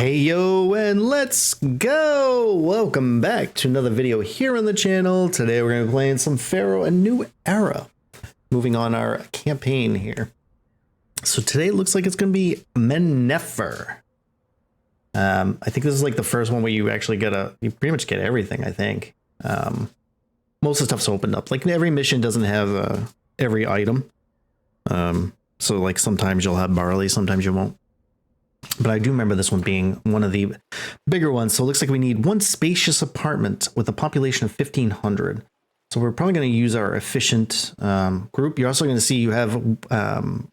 Hey yo, and let's go! Welcome back to another video here on the channel. Today we're going to be playing some Pharoah, a new era. Moving on our campaign here. So today it looks like it's going to be Men-Nefer. I think this is like the first one where you actually you pretty much get everything, I think. Most of the stuff's opened up. Like every mission doesn't have every item. So like sometimes you'll have barley, sometimes you won't. But I do remember this one being one of the bigger ones. So it looks like we need one spacious apartment with a population of 1,500. So we're probably going to use our efficient group. You're also going to see you have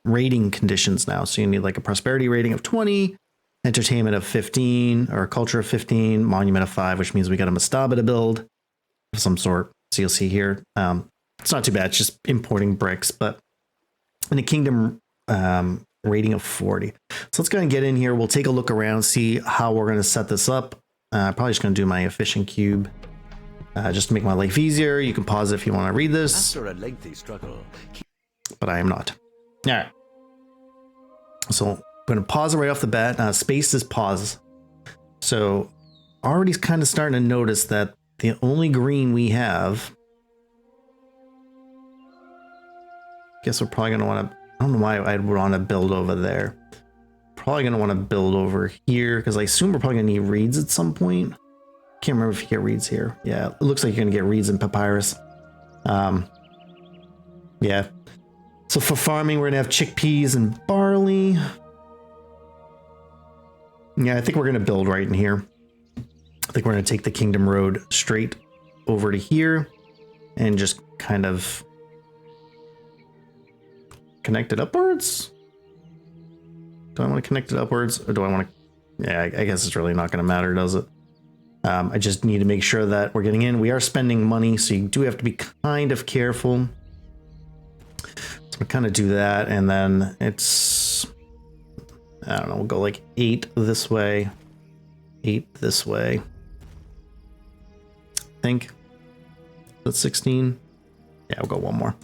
rating conditions now. So you need like a prosperity rating of 20, entertainment of 15, or culture of 15, monument of 5, which means we got a mastaba to build of some sort. So you'll see here. It's not too bad. It's just importing bricks. But in a kingdom rating of 40. So let's go ahead and get in here. We'll take a look around, see how we're going to set this up. Probably just going to do my efficient cube just to make my life easier. You can pause it if you want to read this. After a lengthy struggle, but I am not. All right. So I'm going to pause it right off the bat. Space is pause. So already kind of starting to notice that the only green we have. Guess we're probably going to want to. I don't know why I'd want to build over there. Probably going to want to build over here because I assume we're probably going to need reeds at some point. Can't remember if you get reeds here. Yeah, it looks like you're going to get reeds and papyrus. Yeah. So for farming, we're going to have chickpeas and barley. Yeah, I think we're going to build right in here. I think we're going to take the Kingdom Road straight over to here and just kind of connect it upwards? Do I want to connect it upwards or do I want to? Yeah, I guess it's really not going to matter, does it? I just need to make sure that we're getting in. We are spending money, so you do have to be kind of careful. So we kind of do that, and then it's, I don't know, we'll go like 8 this way, 8 this way. I think that's 16. Yeah, we'll go one more.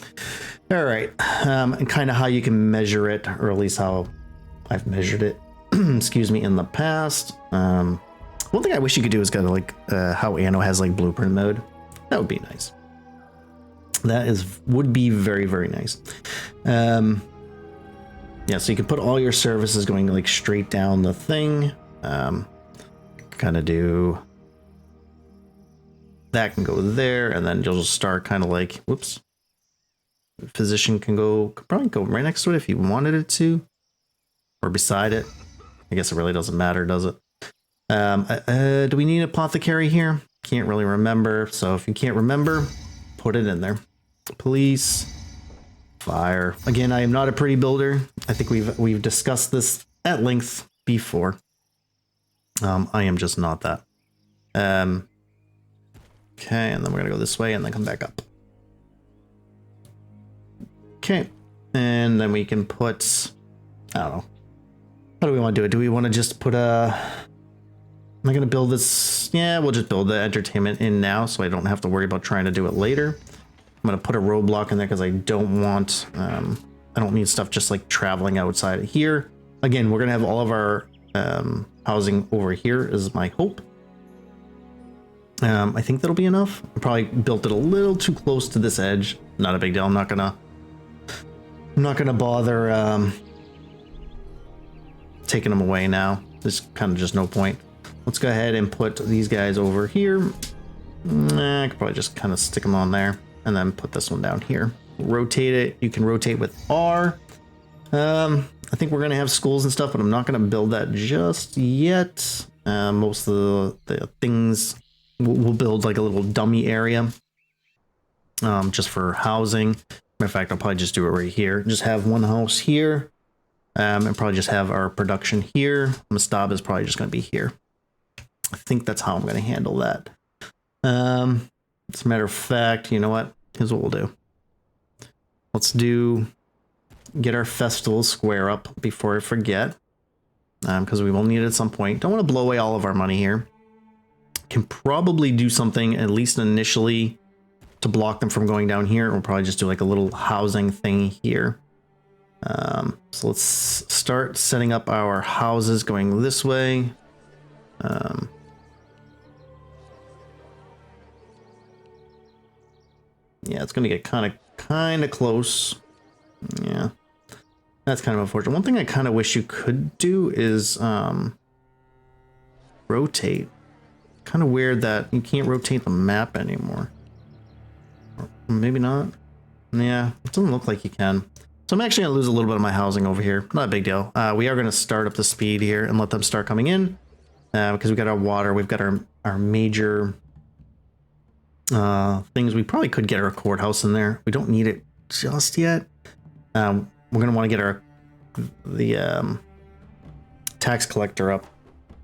All right, and kind of how you can measure it, or at least how I've measured it, excuse me, in the past. One thing I wish you could do is kind of like how Anno has like blueprint mode. That would be nice. That would be very, very nice. Yeah, so you can put all your services going like straight down the thing. Kind of do that can go there, and then you'll just start kind of like, whoops. Physician could probably go right next to it if you wanted it to, or beside it. I guess it really doesn't matter, does it? Do we need an apothecary here? Can't really remember. So if you can't remember, put it in there. Police, fire. Again, I am not a pretty builder. I think we've discussed this at length before. I am just not that. Okay, and then we're gonna go this way and then come back up. Okay, and then we can put, I don't know, how do we want to do it? Do we want to just put am I going to build this? Yeah, we'll just build the entertainment in now so I don't have to worry about trying to do it later. I'm going to put a roadblock in there because I don't want, I don't need stuff just like traveling outside of here. Again, we're going to have all of our housing over here is my hope. I think that'll be enough. I probably built it a little too close to this edge. Not a big deal. I'm not gonna bother taking them away now. There's kind of just no point. Let's go ahead and put these guys over here. I could probably just kind of stick them on there and then put this one down here. Rotate it. You can rotate with R. I think we're going to have schools and stuff, but I'm not going to build that just yet. Most of the things we'll build like a little dummy area just for housing. Matter of fact, I'll probably just do it right here. Just have one house here, and probably just have our production here. Mastaba is probably just going to be here. I think that's how I'm going to handle that. As a matter of fact, you know what? Here's what we'll do. Let's get our festival square up before I forget, because we will need it at some point. Don't want to blow away all of our money here. Can probably do something at least initially to block them from going down here. We'll probably just do like a little housing thing here. So let's start setting up our houses going this way. Um, yeah, it's gonna get kind of close. Yeah, that's kind of unfortunate. One thing I kind of wish you could do is rotate. Kind of weird that you can't rotate the map anymore. Or maybe not. Yeah, it doesn't look like you can. So I'm actually gonna lose a little bit of my housing over here. Not a big deal. We are gonna start up the speed here and let them start coming in. Because we got our water, we've got our major things. We probably could get our courthouse in there. We don't need it just yet. We're gonna want to get the tax collector up,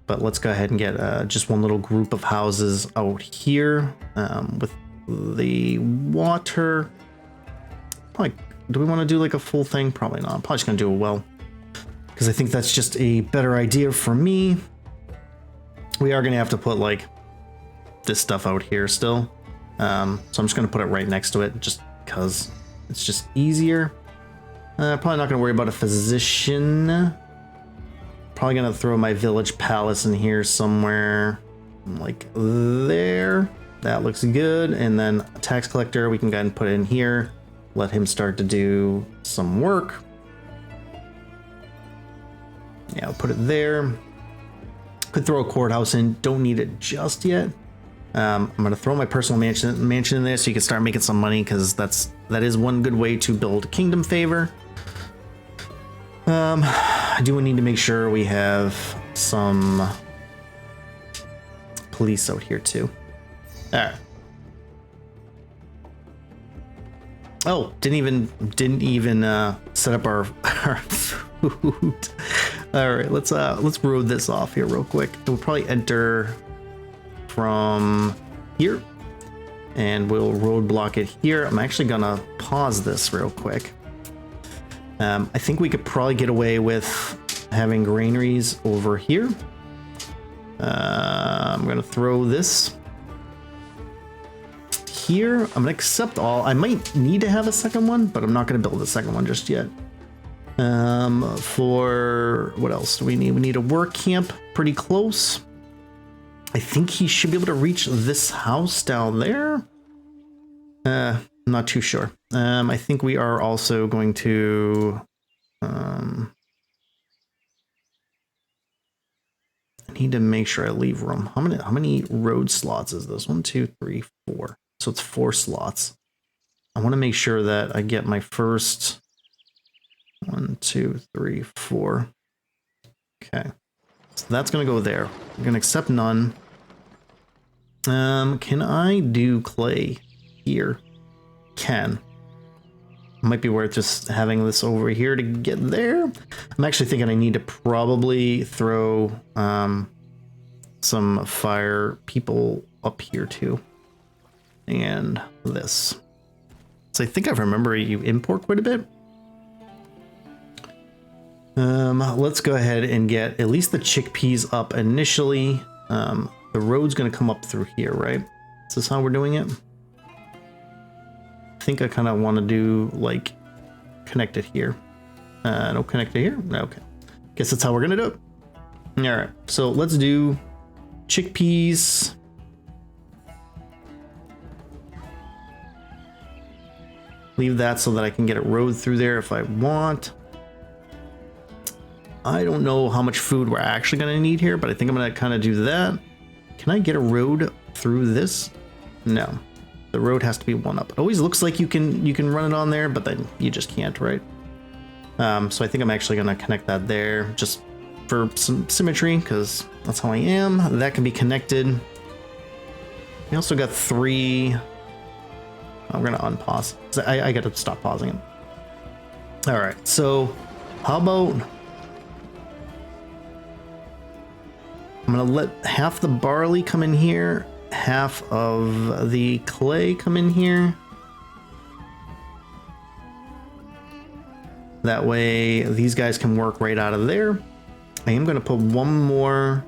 but let's go ahead and get just one little group of houses out here with the water. Probably, do we want to do like a full thing? Probably not. I'm probably just gonna do a well, because I think that's just a better idea for me. We are gonna have to put like this stuff out here still, so I'm just gonna put it right next to it just because it's just easier. Probably not gonna worry about a physician. Probably gonna throw my village palace in here somewhere, like there. That looks good. And then a tax collector, we can go ahead and put it in here. Let him start to do some work. Yeah, I'll put it there. Could throw a courthouse in. Don't need it just yet. I'm gonna throw my personal mansion in there so you can start making some money, because that is one good way to build kingdom favor. I do need to make sure we have some police out here too. All right. Oh, didn't even set up our food. All right, let's road this off here real quick. We'll probably enter from here, and we'll roadblock it here. I'm actually gonna pause this real quick. I think we could probably get away with having granaries over here. I'm gonna throw this here. I'm gonna accept all. I might need to have a second one, but I'm not gonna build a second one just yet. For what else do we need? We need a work camp pretty close. I think he should be able to reach this house down there. Not too sure. I think we are also going to I need to make sure I leave room. How many road slots is this? 1, 2, 3, 4. So it's 4 slots. I want to make sure that I get my first 1, 2, 3, 4. Okay. So that's gonna go there. I'm gonna accept none. Can I do clay here? Can. Might be worth just having this over here to get there. I'm actually thinking I need to probably throw some fire people up here too. And this. So I think I remember you import quite a bit. Let's go ahead and get at least the chickpeas up initially. The road's gonna come up through here, right? Is this how we're doing it? I think I kind of want to do like connect it here. No, connect it here. Okay, guess that's how we're gonna do it. All right, so let's do chickpeas. Leave that so that I can get a road through there if I want. I don't know how much food we're actually gonna need here, but I think I'm gonna kind of do that. Can I get a road through this? No. The road has to be one up. It always looks like you can run it on there, but then you just can't, right? So I think I'm actually gonna connect that there just for some symmetry, because that's how I am. That can be connected. We also got 3. I'm gonna unpause. I gotta stop pausing it. All right, so how about I'm gonna let half the barley come in here, half of the clay come in here. That way these guys can work right out of there. I am gonna put one more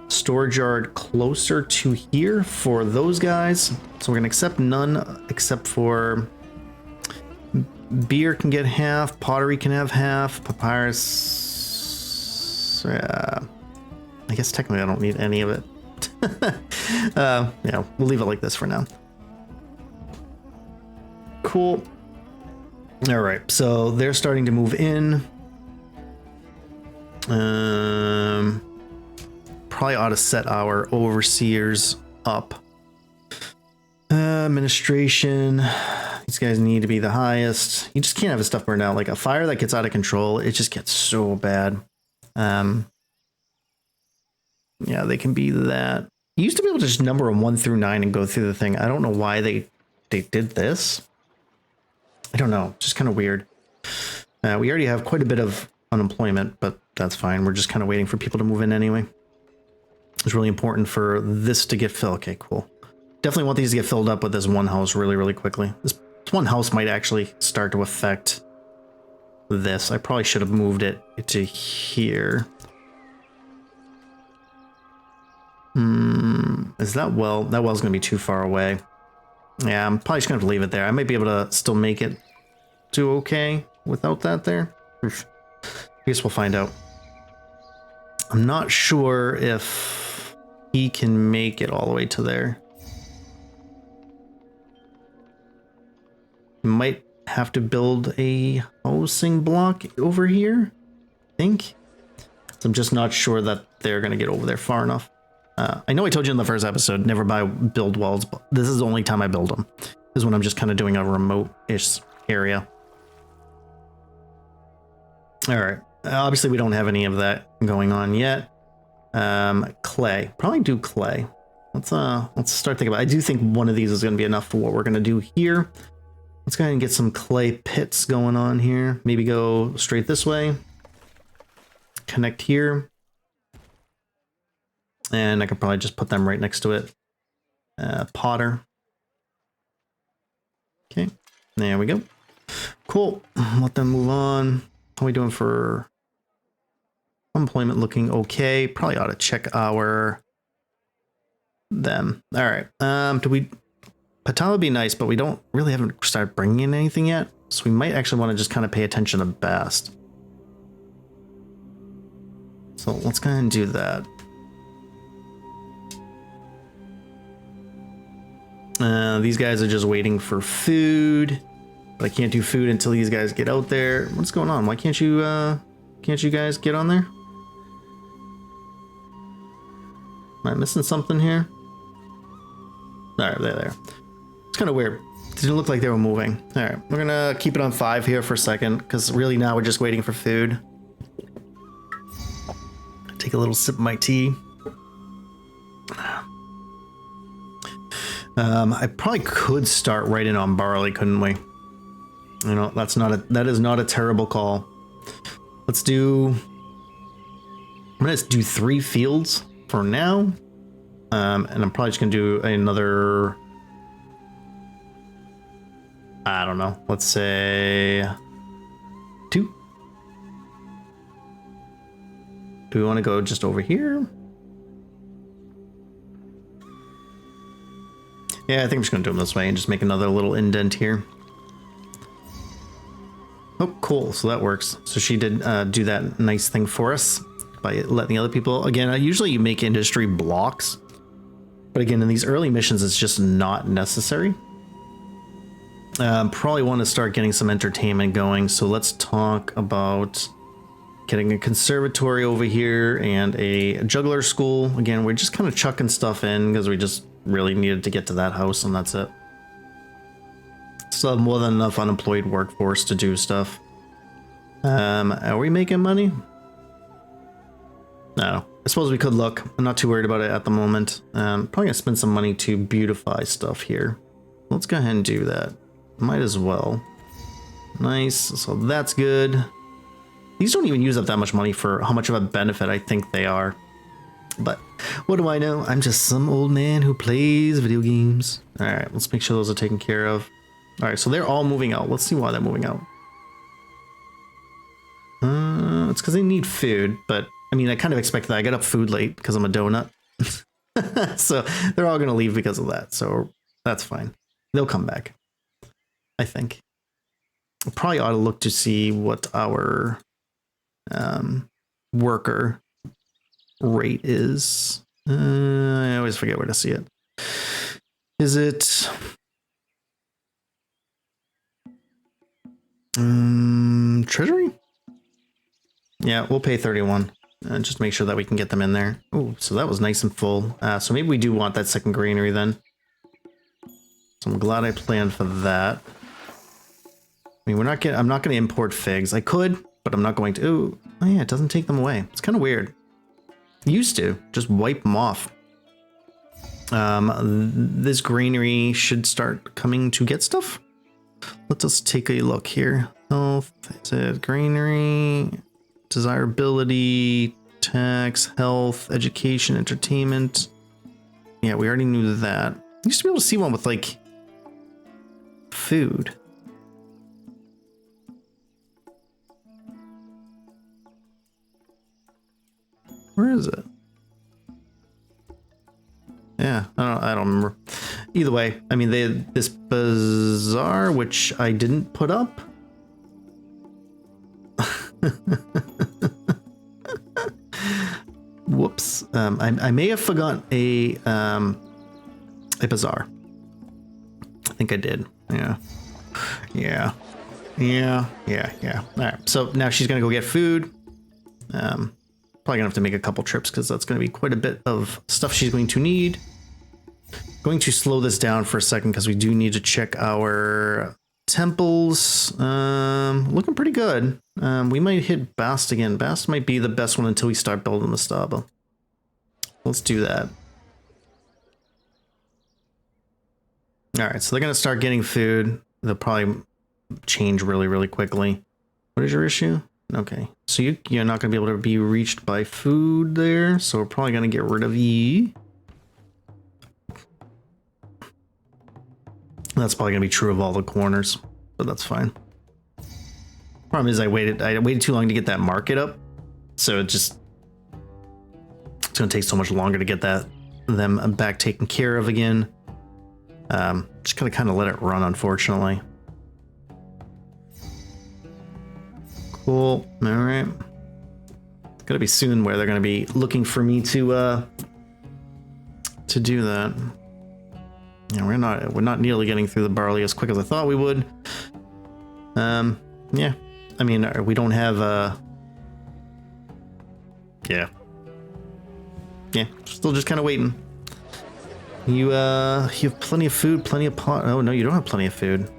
storage yard closer to here for those guys. So we're gonna accept none except for beer can get half, pottery can have half, papyrus. I guess technically I don't need any of it. Yeah, we'll leave it like this for now. Cool. All right, so they're starting to move in. Probably ought to set our overseers up. Administration. These guys need to be the highest. You just can't have his stuff burned out. Like a fire that gets out of control, it just gets so bad. Yeah, they can be that. You used to be able to just number them 1 through 9 and go through the thing. I don't know why they did this. I don't know. Just kind of weird. We already have quite a bit of unemployment, but that's fine. We're just kind of waiting for people to move in anyway. It's really important for this to get filled. Okay, cool. Definitely want these to get filled up with this one house really, really quickly. This one house might actually start to affect this. I probably should have moved it to here. Is that well? That well's going to be too far away. Yeah, I'm probably just going to have to leave it there. I might be able to still make it to okay without that there. I guess we'll find out. I'm not sure if he can make it all the way to there. Might have to build a housing block over here, I think. So I'm just not sure that they're going to get over there far enough. I know I told you in the first episode, never build walls, but this is the only time I build them. This is when I'm just kind of doing a remote-ish area. All right. Obviously, we don't have any of that going on yet. Clay. Probably do clay. Let's start thinking about it. I do think one of these is going to be enough for what we're going to do here. Let's go ahead and get some clay pits going on here. Maybe go straight this way. Connect here. And I could probably just put them right next to it. Potter. Okay, there we go. Cool. Let them move on. How are we doing for unemployment? Looking okay. Probably ought to check our them. All right. Patala would be nice, but we haven't started bringing in anything yet. So we might actually want to just kind of pay attention to Bast. So let's go ahead and do that. These guys are just waiting for food, but I can't do food until these guys get out there. What's going on? Why can't you guys get on there? Am I missing something here? All right, they're there. It's kind of weird. Didn't look like they were moving. All right, we're gonna keep it on 5 here for a second, because really now we're just waiting for food. Take a little sip of my tea. I probably could start right in on barley, couldn't we? You know, that is not a terrible call. Let's do. I'm gonna do 3 fields for now, and I'm probably just gonna do another. I don't know. Let's say 2. Do we want to go just over here? Yeah, I think I'm just going to do them this way and just make another little indent here. Oh, cool. So that works. So she did do that nice thing for us by letting the other people. Again, usually you make industry blocks. But again, in these early missions, it's just not necessary. Probably want to start getting some entertainment going. So let's talk about getting a conservatory over here and a juggler school. Again, we're just kind of chucking stuff in because we just really needed to get to that house, and that's it. Still have more than enough unemployed workforce to do stuff. Are we making money? No. I suppose we could look. I'm not too worried about it at the moment. Probably gonna spend some money to beautify stuff here. Let's go ahead and do that. Might as well. Nice. So that's good. These don't even use up that much money for how much of a benefit I think they are. But what do I know? I'm just some old man who plays video games. All right, let's make sure those are taken care of. All right, so they're all moving out. Let's see why they're moving out. It's because they need food, but I mean, I kind of expected that. I got up food late because I'm a donut. So they're all going to leave because of that. So that's fine. They'll come back, I think. I probably ought to look to see what our worker rate is. I always forget where to see it. Is it treasury? Yeah, we'll pay 31 and just make sure that we can get them in there. Oh, so that was nice and full. So maybe we do want that second granary then. So I'm glad I planned for that. I mean, I'm not going to import figs. I could, but I'm not going to. Ooh, oh yeah, it doesn't take them away. It's kind of weird. It used to just wipe them off. This granary should start coming to get stuff. Let us take a look here. Health, is it granary, desirability, tax, health, education, entertainment. Yeah, we already knew that. Used to be able to see one with like food. Where is it? Yeah, I don't remember. Either way, I mean, this bazaar, which I didn't put up. Whoops. I may have forgotten a bazaar. I think I did. Yeah. All right. So now she's gonna go get food. Probably gonna have to make a couple trips because that's gonna be quite a bit of stuff she's going to need. Going to slow this down for a second because we do need to check our temples. Looking pretty good. We might hit Bast again. Bast might be the best one until we start building the Mastaba. Let's do that. All right, so they're gonna start getting food. They'll probably change really quickly. What is your issue? Okay, so you're not gonna be able to be reached by food there, so we're probably gonna get rid of you. That's probably gonna be true of all the corners, but that's fine. Problem is I waited too long to get that market up, so it's gonna take so much longer to get them back taken care of again. Just gonna kind of let it run, unfortunately. Cool. All right. It's gonna be soon where they're gonna be looking for me to do that. Yeah, we're not nearly getting through the barley as quick as I thought we would. Yeah. I mean, we don't have yeah, still just kind of waiting. You have plenty of food, plenty of pot. Oh no, you don't have plenty of food.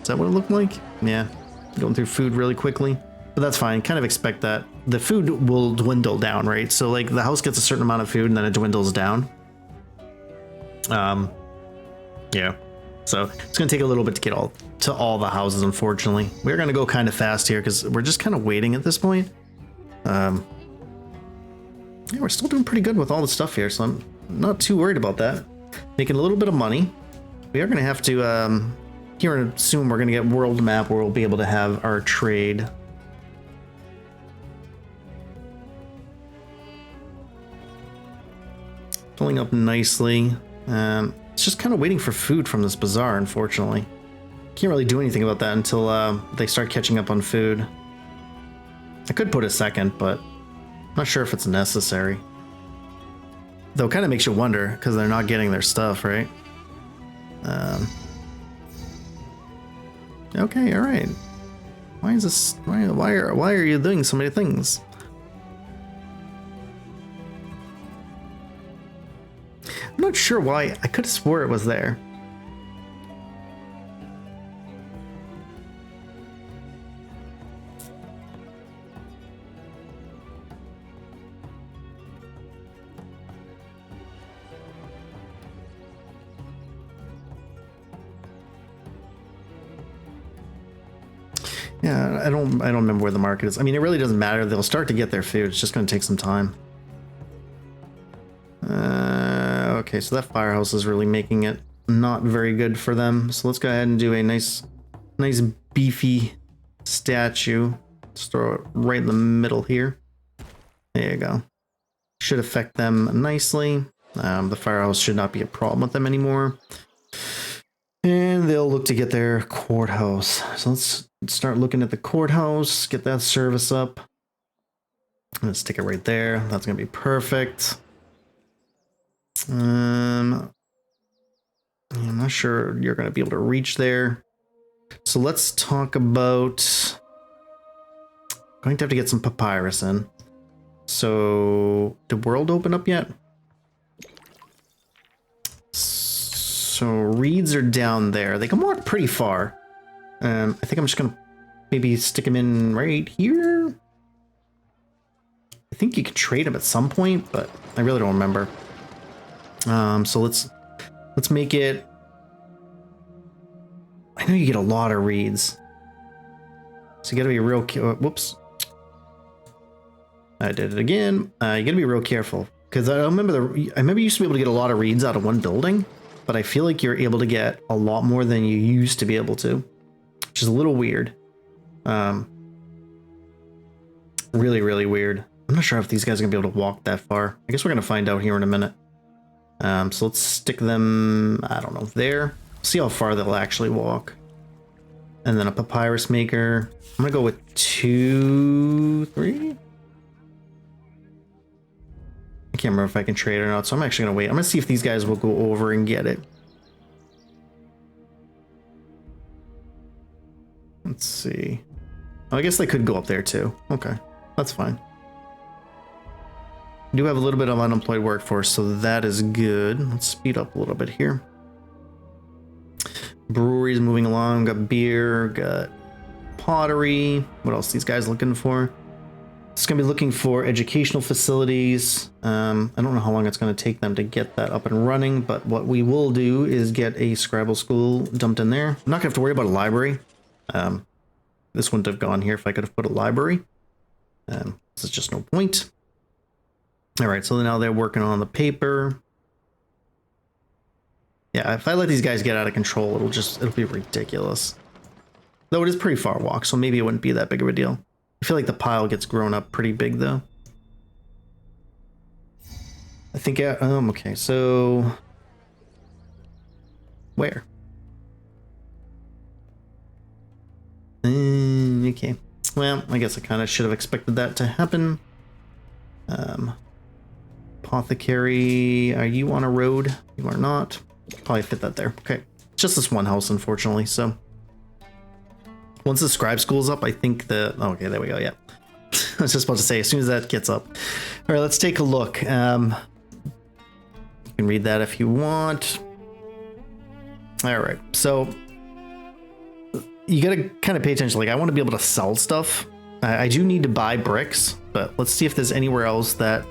Is that what it looked like? Yeah, going through food really quickly, but that's fine. Kind of expect that. The food will dwindle down, right? So like the house gets a certain amount of food and then it dwindles down. Yeah. So it's gonna take a little bit to get to all the houses. Unfortunately, we're gonna go kind of fast here because we're just kind of waiting at this point. Yeah, we're still doing pretty good with all the stuff here, so I'm not too worried about that. Making a little bit of money. We are gonna have to here soon. We're gonna get world map where we'll be able to have our trade. Filling up nicely. It's just kind of waiting for food from this bazaar, unfortunately. Can't really do anything about that until they start catching up on food. I could put a second, but I'm not sure if it's necessary. Though it kind of makes you wonder, because they're not getting their stuff, right? Okay, all right. Why is this? Why are you doing so many things? I'm not sure why. I could have swore it was there. Yeah, I don't remember where the market is. I mean, it really doesn't matter. They'll start to get their food. It's just going to take some time. Okay, so that firehouse is really making it not very good for them. So let's go ahead and do a nice beefy statue. Let's throw it right in the middle here. There you go. Should affect them nicely. The firehouse should not be a problem with them anymore. And they'll look to get their courthouse. So let's start looking at the courthouse, get that service up. I'm gonna stick it right there. That's gonna be perfect. I'm not sure you're gonna be able to reach there. So let's talk about going to have to get some papyrus in. So did world open up yet? So reeds are down there. They can walk pretty far. I think I'm just gonna maybe stick them in right here. I think you could trade them at some point, but I really don't remember. So let's make it. I know you get a lot of reeds, so you gotta be real. Whoops, I did it again. You gotta be real careful because I remember you used to be able to get a lot of reeds out of one building, but I feel like you're able to get a lot more than you used to be able to, which is a little weird. Really, really weird. I'm not sure if these guys are gonna be able to walk that far. I guess we're gonna find out here in a minute. So let's stick them, I don't know, there. See how far they'll actually walk. And then a papyrus maker. I'm gonna go with 2, 3. I can't remember if I can trade or not, so I'm actually gonna wait. I'm gonna see if these guys will go over and get it. Let's see. Oh, I guess they could go up there too. Okay, that's fine. We do have a little bit of unemployed workforce, so that is good. Let's speed up a little bit here. Breweries moving along. Got beer, got pottery. What else are these guys looking for? It's going to be looking for educational facilities. I don't know how long it's going to take them to get that up and running, but what we will do is get a Scrabble school dumped in there. I'm not going to have to worry about a library. This wouldn't have gone here if I could have put a library. This is just no point. All right, so now they're working on the paper. Yeah, if I let these guys get out of control, it'll be ridiculous. Though it is pretty far walk, so maybe it wouldn't be that big of a deal. I feel like the pile gets grown up pretty big though. I think, okay, so where? Okay, well, I guess I kind of should have expected that to happen. Apothecary, are you on a road? You are not. Probably fit that there. Okay, just this one house, unfortunately. So once the scribe school's up, I think the okay, there we go. Yeah, I was just about to say as soon as that gets up. All right, let's take a look. You can read that if you want. All right, so you got to kind of pay attention. Like, I want to be able to sell stuff. I do need to buy bricks, but let's see if there's anywhere else that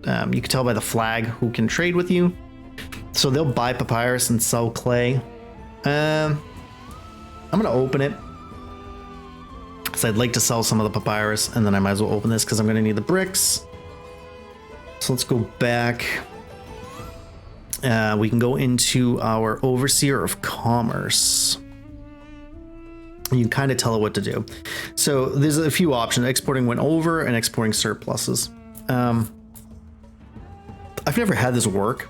you can tell by the flag who can trade with you. So they'll buy papyrus and sell clay. I'm gonna open it because I'd like to sell some of the papyrus, and then I might as well open this because I'm gonna need the bricks. So let's go back. We can go into our overseer of commerce. You can kind of tell it what to do. So there's a few options: exporting went over and exporting surpluses. I've never had this work,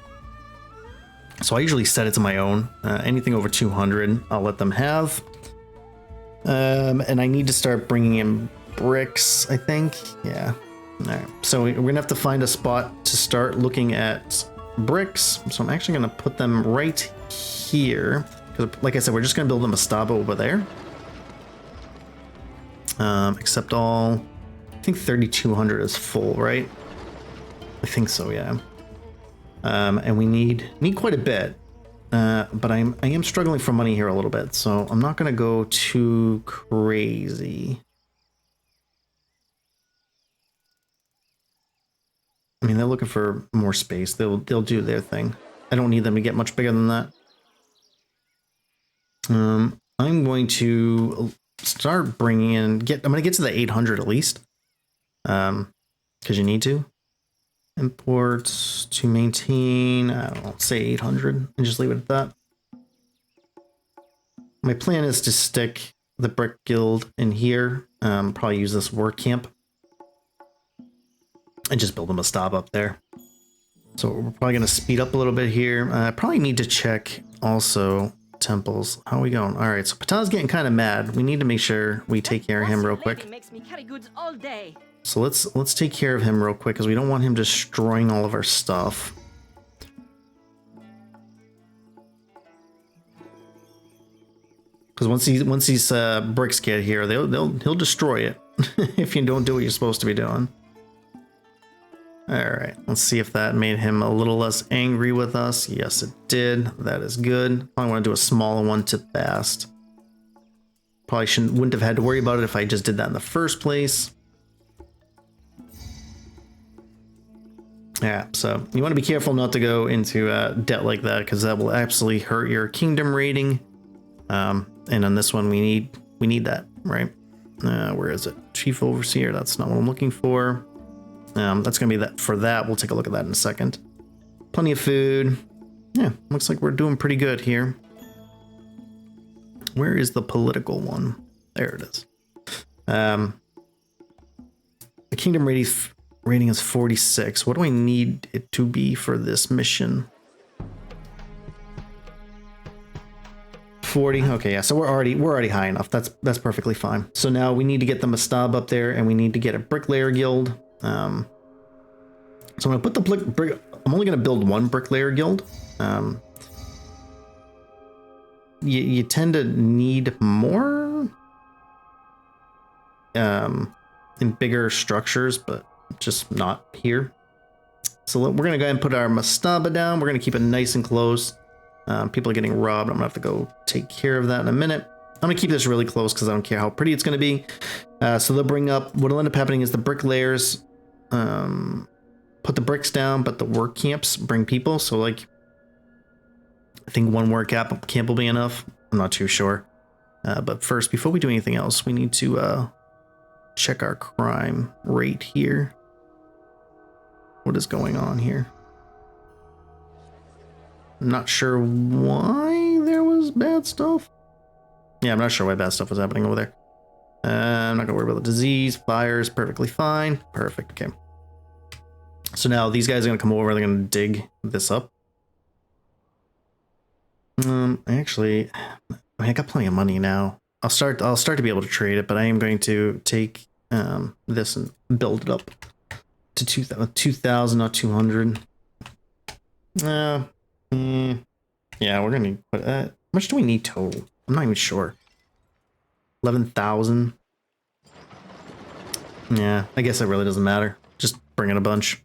so I usually set it to my own. Anything over 200, I'll let them have. And I need to start bringing in bricks, I think. Yeah. All right. So we're gonna have to find a spot to start looking at bricks. So I'm actually gonna put them right here, because, like I said, we're just gonna build a mastaba over there. Except all, I think 3,200 is full, right? I think so, yeah. And we need quite a bit, but I am struggling for money here a little bit, so I'm not gonna go too crazy. I mean, they're looking for more space. They'll do their thing. I don't need them to get much bigger than that. I'm going to start bringing in. I'm gonna get to the 800 at least, because you need to. Imports to maintain, I don't know, say 800 and just leave it at that. My plan is to stick the brick guild in here. Probably use this work camp and just build a mastaba up there. So we're probably going to speed up a little bit here. I probably need to check also temples. How are we going? All right, so Ptah's getting kind of mad. We need to make sure we take care of him real quick. Makes me carry goods all day. So let's take care of him real quick because we don't want him destroying all of our stuff. Because once these bricks get here, he'll destroy it if you don't do what you're supposed to be doing. All right, let's see if that made him a little less angry with us. Yes, it did. That is good. I want to do a smaller one to fast. Probably wouldn't have had to worry about it if I just did that in the first place. Yeah, so you want to be careful not to go into debt like that because that will absolutely hurt your kingdom rating. And on this one, we need that, right? Where is it? Chief Overseer. That's not what I'm looking for. That's gonna be that for that. We'll take a look at that in a second. Plenty of food. Yeah, looks like we're doing pretty good here. Where is the political one? There it is. The kingdom rating is 46. What do I need it to be for this mission? 40. Okay, yeah. So we're already high enough. That's perfectly fine. So now we need to get the Mastab up there, and we need to get a bricklayer guild. So I'm gonna put the brick. I'm only gonna build one bricklayer guild. You tend to need more in bigger structures, but just not here. So we're gonna go ahead and put our Mastaba down. We're gonna keep it nice and close. People are getting robbed. I'm gonna have to go take care of that in a minute. I'm gonna keep this really close because I don't care how pretty it's gonna be. So they'll bring up, what'll end up happening is the bricklayers put the bricks down, but the work camps bring people. So like, I think one work camp will be enough. I'm not too sure. But first, before we do anything else, we need to check our crime rate here. What is going on here? I'm not sure why there was bad stuff. Yeah, I'm not sure why bad stuff was happening over there. I'm not gonna worry about the disease. Fires, perfectly fine. Perfect, okay. So now these guys are gonna come over, they're gonna dig this up. Actually, I got plenty of money now. I'll start to be able to trade it, but I am going to take this and build it up to 2,000, not 200. Yeah, we're gonna put how much do we need total? I'm not even sure. 11,000. Yeah, I guess it really doesn't matter. Just bring in a bunch.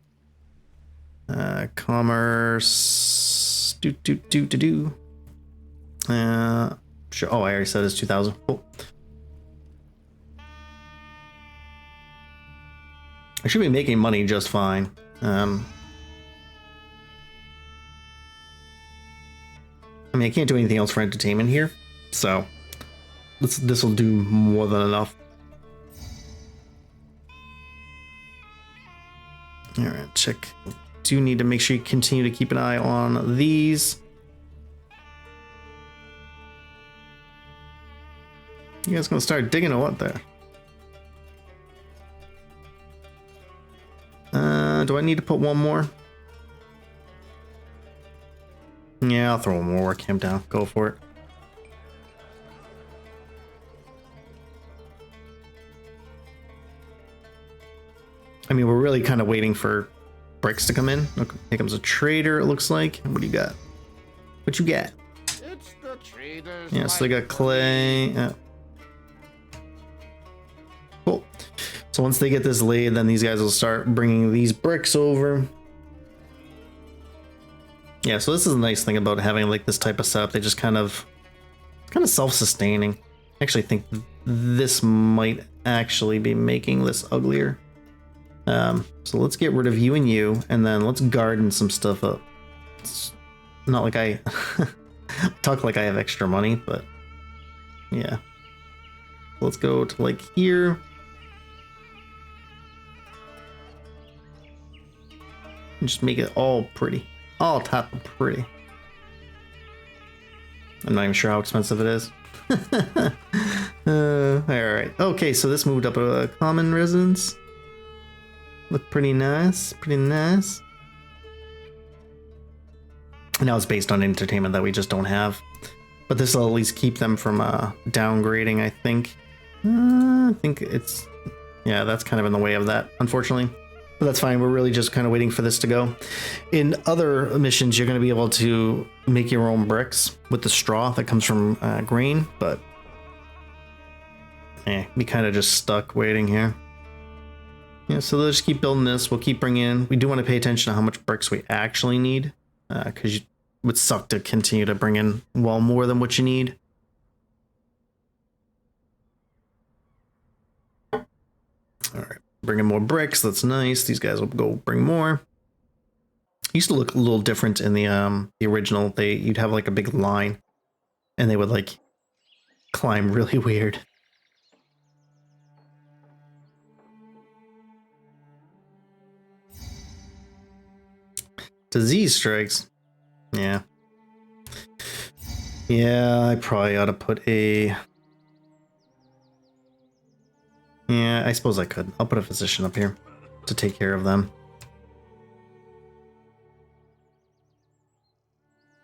Commerce. Sure. Oh, I already said it's 2,000. Cool. I should be making money just fine. I mean, I can't do anything else for entertainment here, so this will do more than enough. All right, check. Do need to make sure you continue to keep an eye on these. You guys gonna start digging or what there? Do I need to put one more? Yeah, I'll throw one more work camp down. Go for it. I mean, we're really kind of waiting for bricks to come in. Okay, here comes a trader, it looks like. What do you got? What you got? It's the traders. Yeah, so they got clay. Yeah. Cool. So once they get this laid, then these guys will start bringing these bricks over. Yeah, so this is a nice thing about having like this type of setup. They just kind of self-sustaining. I actually think this might actually be making this uglier. So let's get rid of you and you, and then let's garden some stuff up. It's not like I talk like I have extra money, but yeah. Let's go to like here. And just make it all pretty. All top of pretty. I'm not even sure how expensive it is. Alright. Okay, so this moved up a common residence. Look pretty nice. Pretty nice. Now it's based on entertainment that we just don't have. But this will at least keep them from downgrading, I think. I think it's... Yeah, that's kind of in the way of that, unfortunately. But that's fine. We're really just kind of waiting for this to go. In other missions, you're going to be able to make your own bricks with the straw that comes from grain, but we kind of just stuck waiting here. Yeah, so let's just keep building this. We'll keep bringing in. We do want to pay attention to how much bricks we actually need, because it would suck to continue to bring in well more than what you need. All right. Bringing more bricks, that's nice. These guys will go bring more. Used to look a little different in the original. You'd have like a big line, and they would like climb really weird. Disease strikes. Yeah. Yeah, I probably ought to put a... Yeah, I suppose I could. I'll put a physician up here to take care of them.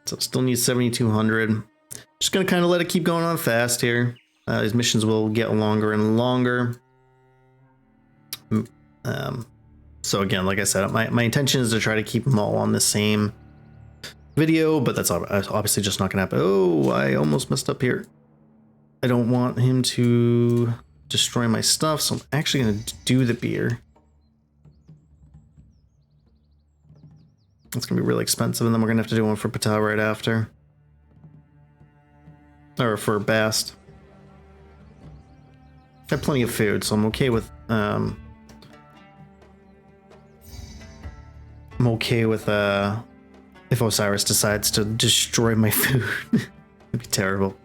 So still need 7,200. Just gonna kind of let it keep going on fast here. These missions will get longer and longer. So again, like I said, my intention is to try to keep them all on the same video, but that's obviously just not gonna happen. Oh, I almost messed up here. I don't want him to destroy my stuff, so I'm actually gonna do the beer. It's gonna be really expensive, and then we're gonna have to do one for Patel right after. Or for Bast. I have plenty of food, so I'm okay with if Osiris decides to destroy my food. It'd be terrible.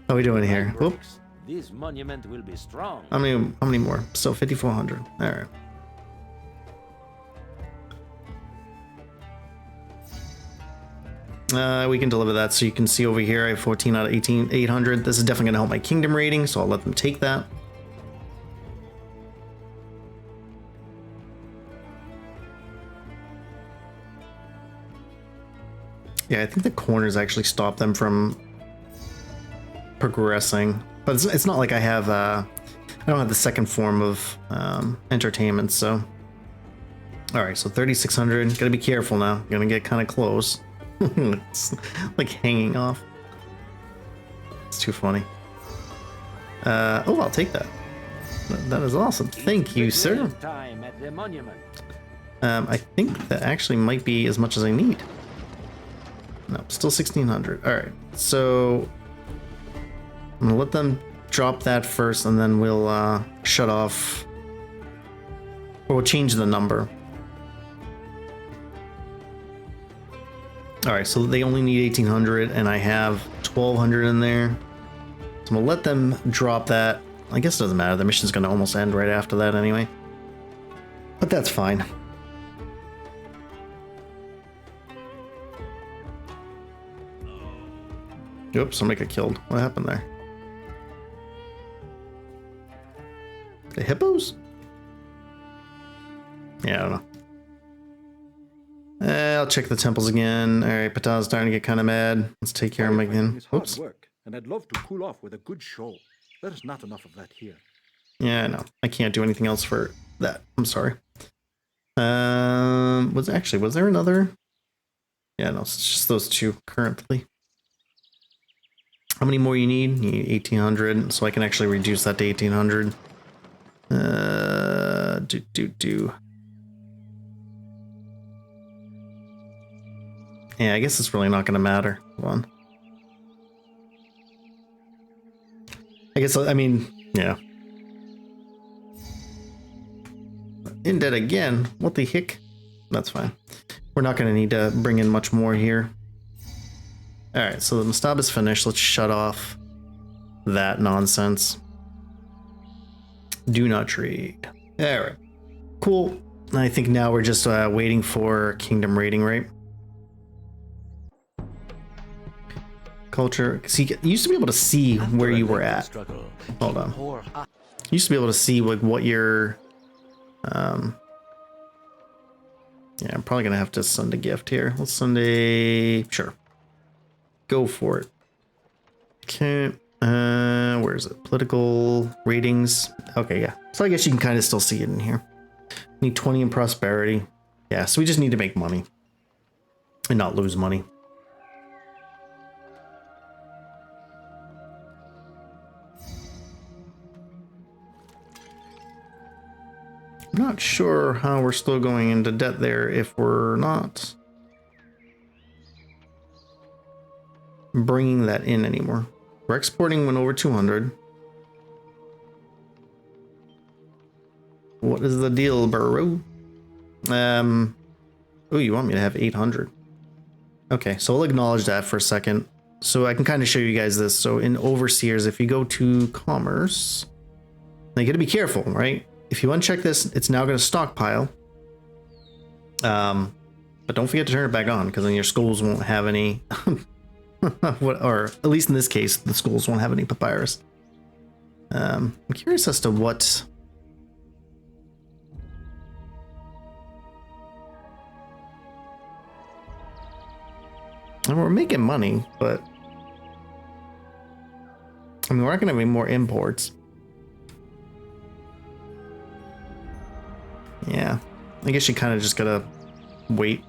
How are we doing here? Whoop. This monument will be strong. How many more? So 5,400. All right. We can deliver that, so you can see over here I have 14 out of 800. This is definitely going to help my kingdom rating, so I'll let them take that. Yeah, I think the corners actually stop them from progressing, but it's not like I have I don't have the second form of entertainment. So all right, so 3,600. Gotta be careful now. Gonna get kind of close. It's like hanging off. It's too funny. Oh, I'll take that. That is awesome. Thank you, sir. Time at the monument. I think that actually might be as much as I need. No, still 1,600. All right, so I'm gonna let them drop that first, and then we'll shut off, or we'll change the number. All right, so they only need 1,800, and I have 1,200 in there. So I'm gonna let them drop that. I guess it doesn't matter. The mission's gonna almost end right after that anyway. But that's fine. Oops, somebody got killed. What happened there? The hippos? Yeah, I don't know. I'll check the temples again. All right, Pata's starting to get kind of mad. Let's take care of him again. Oops. Work, and I'd love to cool off with a good show. There's not enough of that here. Yeah, no, I can't do anything else for that. I'm sorry. Was there another? Yeah, no, it's just those two currently. How many more you need? You need 1,800, so I can actually reduce that to 1,800. Yeah, I guess it's really not going to matter. Hold on. I mean, yeah. In debt again? What the heck? That's fine. We're not going to need to bring in much more here. Alright, so the Mastab is finished. Let's shut off that nonsense. Do not trade. Alright. Cool. I think now we're just waiting for kingdom rating, right? Culture. See, you used to be able to see where you were at. Hold on. You used to be able to see like what your yeah, I'm probably gonna have to send a gift here. Let's send a... Sure. Go for it. Okay. Where Where is it? Political ratings. Okay, yeah. So I guess you can kind of still see it in here. Need 20 in prosperity. Yeah, so we just need to make money and not lose money. I'm not sure how we're still going into debt there if we're not bringing that in anymore. We're exporting when over 200. What is the deal, bro? Oh, you want me to have 800? Okay, so I'll acknowledge that for a second. So I can kind of show you guys this. So in overseers, if you go to commerce, now you got to be careful, right? If you uncheck this, it's now going to stockpile. But don't forget to turn it back on, because then your schools won't have any. Or at least in this case, the schools won't have any papyrus. I'm curious as to what. And we're making money, but I mean, we're not going to have any more imports. Yeah, I guess you kind of just gotta wait.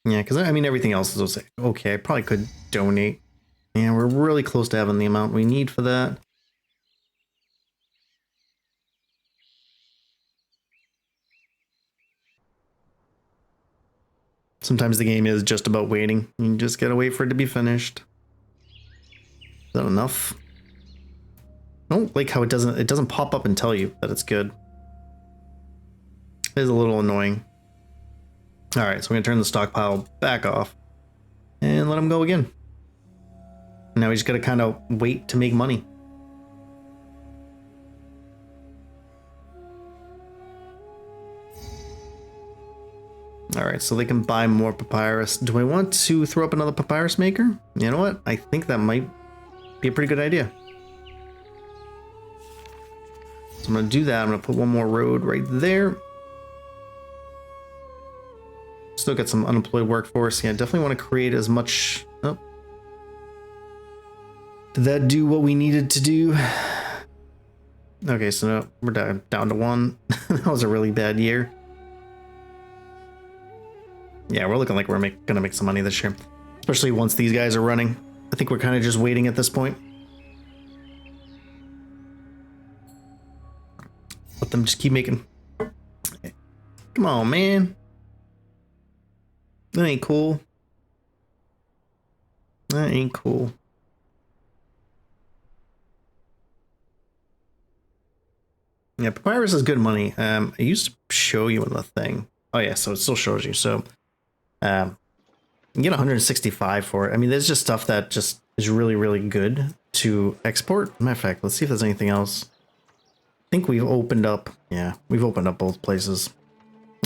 Yeah, because I mean, everything else is okay. I probably could donate. Yeah, we're really close to having the amount we need for that. Sometimes the game is just about waiting. You just gotta wait for it to be finished. Is that enough? I don't like how it doesn't pop up and tell you that it's good. It is a little annoying. All right, so we're gonna turn the stockpile back off and let them go again. Now we just gotta kind of wait to make money. All right, so they can buy more papyrus. Do I want to throw up another papyrus maker? You know what? I think that might be a pretty good idea. So I'm gonna do that. I'm gonna put one more road right there. Still got some unemployed workforce. Yeah, definitely want to create as much. Oh. Did that do what we needed to do? Okay, so no, we're down to one. That was a really bad year. Yeah, we're looking like we're gonna make some money this year, especially once these guys are running. I think we're kind of just waiting at this point. Let them just keep making. Come on, man. That ain't cool. That ain't cool. Yeah, papyrus is good money. I used to show you in the thing. Oh yeah, so it still shows you. So you get 165 for it. I mean, there's just stuff that just is really, really good to export. Matter of fact, let's see if there's anything else. I think we've opened up. Yeah, we've opened up both places.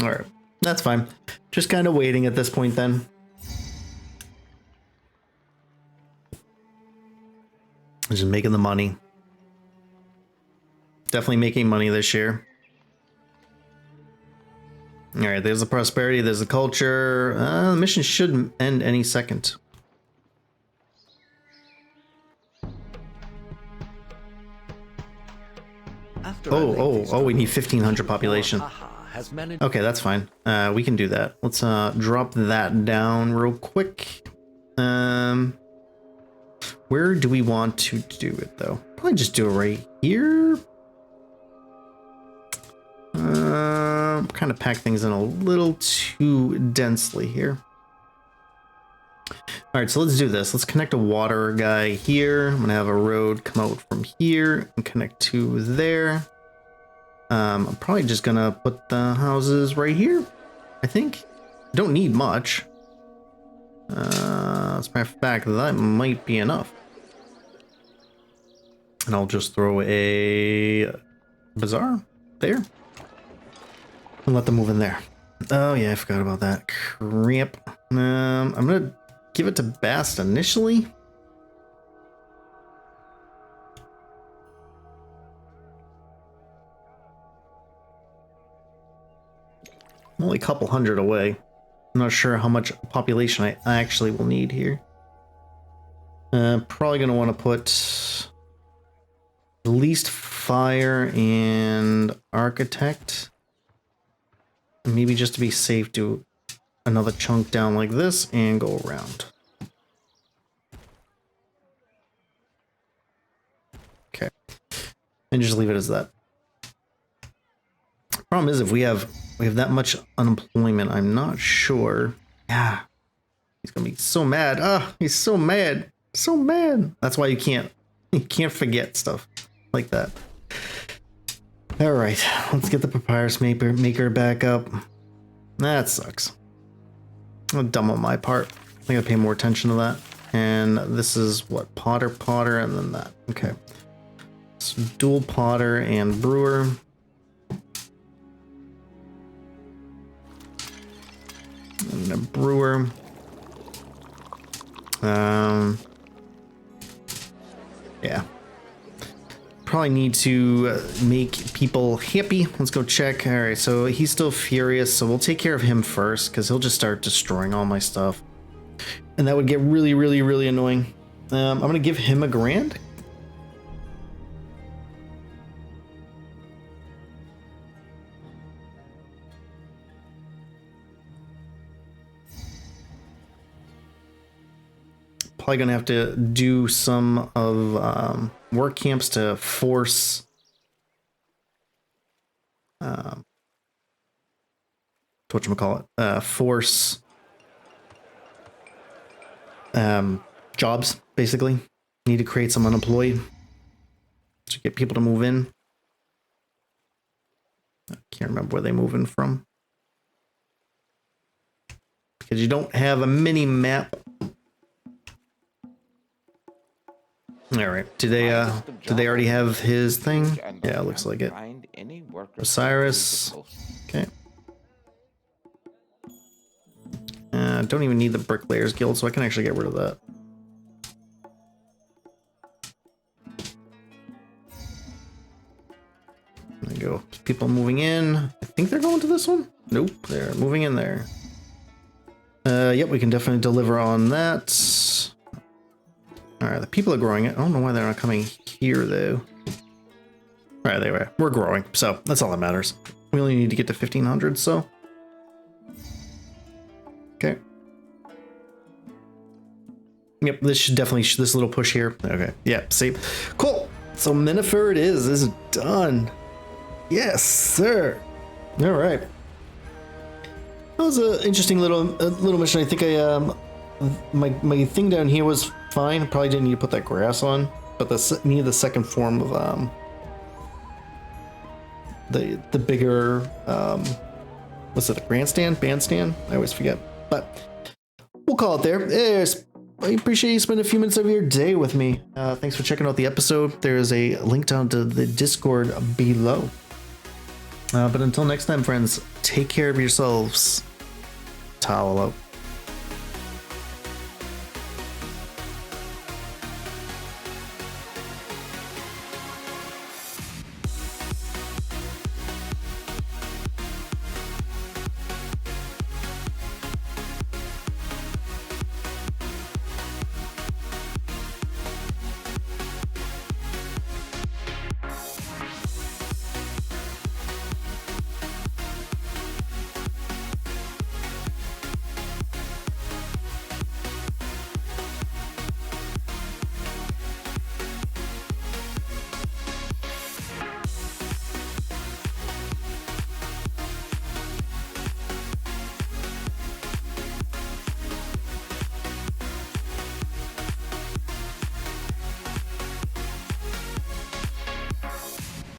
All right, that's fine. Just kind of waiting at this point then. Just making the money. Definitely making money this year. All right, there's the prosperity, there's the culture. The mission should end any second. Oh, we need 1,500 population. Okay, that's fine. We can do that. Let's drop that down real quick. Where do we want to do it though? Probably just do it right here. Kind of pack things in a little too densely here. All right, so let's do this. Let's connect a water guy here. I'm gonna have a road come out from here and connect to there. I'm probably just gonna put the houses right here. I think don't need much. As a matter of fact, that might be enough. And I'll just throw a bazaar there. And let them move in there. Oh yeah, I forgot about that. Crap. I'm gonna give it to Bast initially. I'm only a couple hundred away. I'm not sure how much population I actually will need here. Probably going to want to put at least fire and architect. Maybe just to be safe, do another chunk down like this and go around. Okay. And just leave it as that. Problem is, if we have that much unemployment, I'm not sure. Yeah. He's gonna be so mad. Ah, he's so mad. So mad. That's why you can't forget stuff like that. All right, let's get the papyrus maker back up. That sucks. Dumb on my part. I gotta pay more attention to that. And this is what, potter, and then that. Okay. So dual potter and brewer. And a brewer. Yeah. Probably need to make people happy. Let's go check. All right, so he's still furious, so we'll take care of him first because he'll just start destroying all my stuff. And that would get really, really, really annoying. I'm going to give him a grand. Probably gonna have to do some of work camps to force force jobs, basically. Need to create some unemployed to get people to move in. I can't remember where they move in from because you don't have a mini map. All right. Do they already have his thing? Yeah, it looks like it. Osiris. Okay. Don't even need the Bricklayers Guild, so I can actually get rid of that. There you go. People moving in. I think they're going to this one. Nope, they're moving in there. Yep, we can definitely deliver on that. All right, the people are growing it. I don't know why they're not coming here, though. All right, anyway, we're growing, so that's all that matters. We only need to get to 1,500, so. Okay. Yep, this should definitely, this little push here. Okay, yeah, see. Cool. So Men-Nefer it is. This is done. Yes, sir. All right. That was an interesting little mission. I think my thing down here was fine. Probably didn't need to put that grass on, but needed the second form of the bigger what's it, a bandstand? I always forget, but we'll call it there. I appreciate you spending a few minutes of your day with me. Thanks for checking out the episode. There's a link down to the Discord below. But until next time, friends, take care of yourselves. Towel out.